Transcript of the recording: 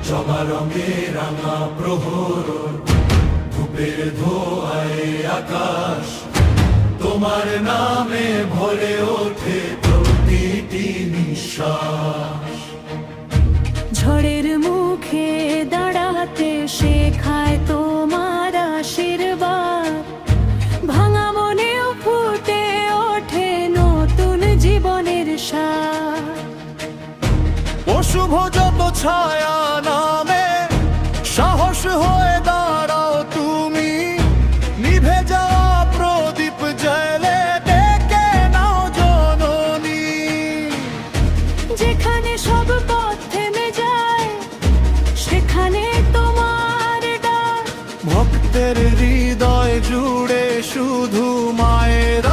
জবা রঙে রাঙা প্রহর, ধূপের ধোঁয়ায় আকাশ, তোমার নামে ভরে ওঠে প্রতিটি নিঃশ্বাস। ঝড়ের মুখে দাঁড়াতে শেখায় তোমার আশীর্বাদ, ভাঙা মনেও ফুটে ওঠে নতুন জীবনের স্বাদ। অশুভ যত ছায়া নামে সাহস হয়ে দাঁড়াও তুমি, নিভে যাওয়া প্রদীপ জেলে ডেকে নাও জননী। যেখানে সব পথ থেমে যায় সেখানে তোমার ডাক, ভক্তের হৃদয় জুড়ে শুধু মায়ের